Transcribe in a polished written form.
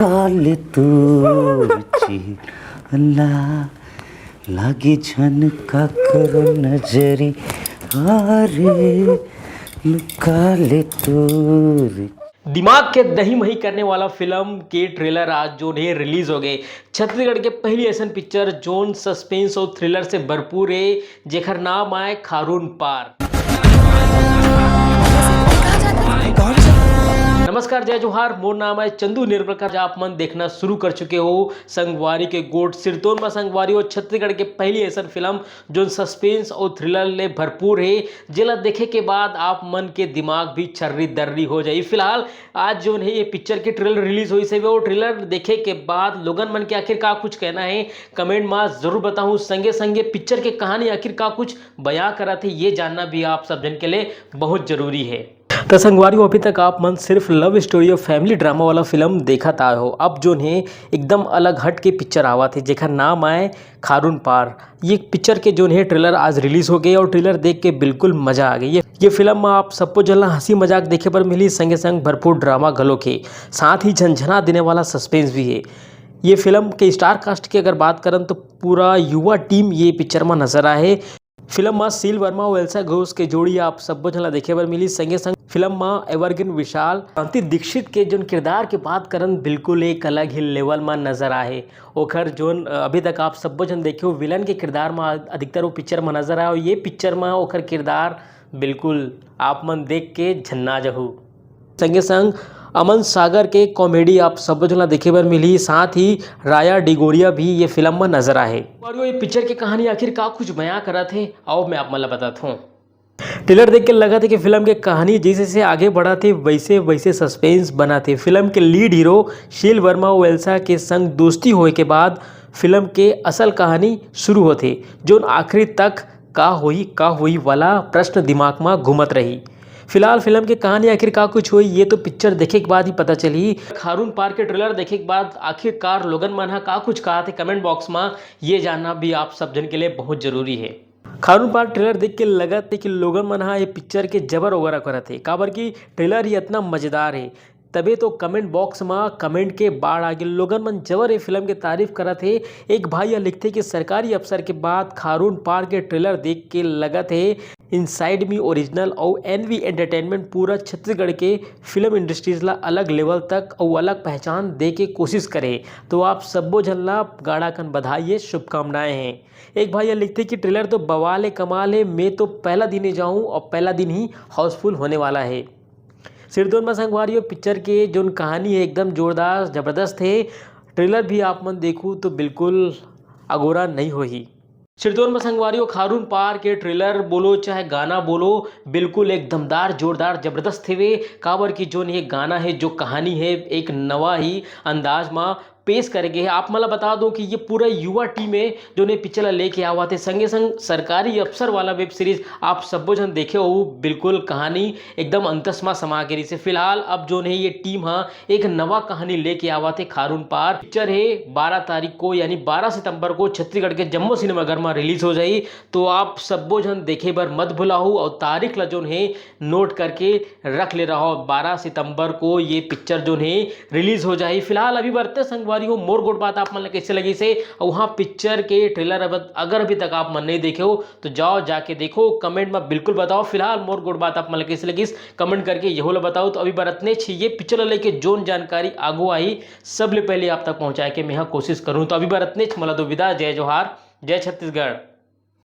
काले तू अल्लाह लागी झनका करो नजरी हारे काले तू। दिमाग के दही मही करने वाला फिल्म के ट्रेलर आज जो है रिलीज हो गए। छत्तीसगढ़ के पहली ऐसा पिक्चर जोन सस्पेंस और थ्रिलर से भरपूर है, जेकर नाम आए खारून पार। नमस्कार, जय जोहार, मोर नाम है चंदू निर्मलकर। आप मन देखना शुरू कर चुके हो संगवारी के गोट सिरतोन में संगवारी और छत्तीसगढ़ के पहली ऐसा फिल्म जो सस्पेंस और थ्रिलर ले भरपूर है, जिला देखे के बाद आप मन के दिमाग भी छर्री दर्री हो जाए। फिलहाल आज जो है ये पिक्चर के ट्रेलर रिलीज हुई से वो ट्रेलर देखे के बाद लोगन मन के आखिर का कुछ कहना है कमेंट में जरूर बताऊं। संगे संगे पिक्चर के कहानी आखिर का कुछ बयां करा थे ये जानना भी आप सब जन के लिए बहुत जरूरी है। तो संगवारियों, अभी तक आप मन सिर्फ लव स्टोरी और फैमिली ड्रामा वाला फिल्म देखा था हो। अब जो है एकदम अलग हट के पिक्चर आवा थे जेकर नाम आए खारून पार। ये पिक्चर के जो है ट्रेलर आज रिलीज हो गए और ट्रेलर देख के बिल्कुल मजा आ गई। ये फिल्म में आप सबको जल्ला हंसी मजाक देखे पर मिली, संगे संग भरपूर ड्रामा गलो के साथ ही झंझना देने वाला सस्पेंस भी है। ये फिल्म के स्टार कास्ट की अगर बात करें तो पूरा युवा टीम ये पिक्चर में नजर आए। फिल्म में शील वर्मा और एल्सा घोष के जोड़ी आप सबको झला देखे पर मिली। संगे संग फिल्म में एवरग्रीन विशाल शांति दीक्षित के जो किरदार के बात करन बिल्कुल एक अलग ही लेवल में नजर आए। ओखर जोन अभी तक आप सबको जन देखे हो विलन के किरदार में अधिकतर वो पिक्चर में नजर आए और ये पिक्चर में ओखर किरदार बिल्कुल आप मन देख के झन्ना जहू। संगे संग अमन सागर के कॉमेडी आप सब जो देखे बर मिली, साथ ही राया डिगोरिया भी ये फिल्म में नजर आए। और ये पिक्चर की कहानी आखिर का कुछ बयां करा थे आओ मैं आप मतलब बताता हूँ। ट्रेलर देख के लगा था कि फिल्म की कहानी जैसे से आगे बढ़ा थे वैसे वैसे सस्पेंस बना थे। फिल्म के लीड हीरो शील वर्मा और एल्सा के संग दोस्ती होए के बाद फिल्म के असल कहानी शुरू होते, जो आखिरी तक का हुई वाला प्रश्न दिमाग में घूमत रही। फिलहाल फिल्म की कहानी आखिर का कुछ हुई ये तो पिक्चर देखे के बाद ही पता चली। खारून पार के ट्रेलर देखे के बाद आखिरकार लोगन मन का कुछ कहा थे कमेंट बॉक्स में ये जानना भी आप सब जन के लिए बहुत जरूरी है। खारून पार ट्रेलर देख के लगा थे कि लोगन मन ये पिक्चर के जबर वगैरह करा थे, काबर की ट्रेलर ही इतना मजेदार है। तबे तो कमेंट बॉक्स में कमेंट के बाढ़ आगे लोगन मन जबर ये फिल्म की तारीफ करा थे। एक भाई यह लिखते कि सरकारी अफसर के बाद खारून पार के ट्रेलर देख के लगा थे इनसाइड मी ओरिजिनल और एनवी एंटरटेनमेंट पूरा छत्तीसगढ़ के फिल्म इंडस्ट्रीज ला अलग लेवल तक और अलग पहचान दे के कोशिश करे। तो आप सबो झल्ला गाड़ा कन बधाई है, शुभकामनाएं हैं। एक भाई यह लिखते कि ट्रेलर तो बवाल है, कमाल है, मैं तो पहला दिन ही जाऊं और पहला दिन ही हाउसफुल होने वाला है। सिरदोन में संगवारी पिक्चर के जो कहानी है एकदम जोरदार जबरदस्त है। ट्रेलर भी आप मन देखूँ तो बिल्कुल अगोरा नहीं होही। सिरदोन में संगवारी खारून पार के ट्रेलर बोलो चाहे गाना बोलो बिल्कुल एक दमदार जोरदार जबरदस्त थे वे। काबर की जो ये गाना है जो कहानी है एक नवा ही अंदाज में पेश करेंगे। आप मतलब बता दो कि ये पूरा युवा टीम है जो ने पिक्चर लेके आवा थे। संगे संग सरकारी अफसर वाला वेब सीरीज आप सबो जन देखे हो, बिल्कुल कहानी एकदम अंतस्मा समागिरी से। फिलहाल अब जो है ये टीम एक नवा कहानी लेके आवा थे खारून पार। पिक्चर है 12 तारीख को यानी 12 सितंबर को छत्तीसगढ़ के जम्मू सिनेमाघर में रिलीज हो जाई। तो आप सबो जन देखे बर मत भुलाओ और तारीख ला जो है नोट करके रख ले रहा हो। 12 सितंबर को ये पिक्चर जो है रिलीज हो जाए। फिलहाल अभी बढ़ते संगवारी मोर गुड बात आप मन कैसे लगी से वहां पिक्चर के ट्रेलर अगर अभी तक आप मन नहीं देखे हो तो जाओ जाके देखो, कमेंट में बिल्कुल बताओ। फिलहाल मोर गुड बात आप मन कैसे लगी कमेंट करके यहो ला बताओ। तो अभी बरतने ये पिक्चर लेके जोन जानकारी आगू आई सबले पहले आप तक पहुंचाए के मैं कोशिश करूं। तो अभी बरतने मला तो विदा, जय जोहार, जय छत्तीसगढ़।